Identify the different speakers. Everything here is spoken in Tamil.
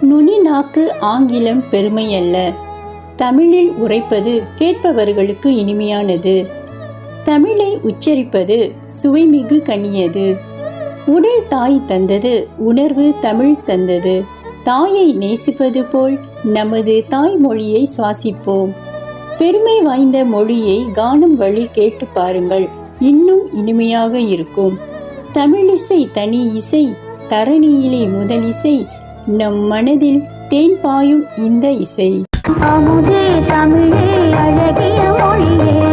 Speaker 1: நுனி நாக்கு ஆங்கிலம் பெருமை அல்ல. தமிழில் உரைப்பது கேட்பவர்களுக்கு இனிமையானது. தமிழை உச்சரிப்பது சுவைமிகு கனியது. உடல் தாய் தந்தது, உணர்வு தமிழ் தந்தது. தாயை நேசிப்பது போல் நமது தாய்மொழியை சுவாசிப்போம். பெருமை வாய்ந்த மொழியை கானம் வழி கேட்டு பாருங்கள், இன்னும் இனிமையாக இருக்கும். தமிழிசை தனி இசை, தரணியிலே முதல் இசை, நம் மனதில் தேன் பாயும் இந்த இசை.
Speaker 2: அமுதே தமிழே, அழகிய மொழியே.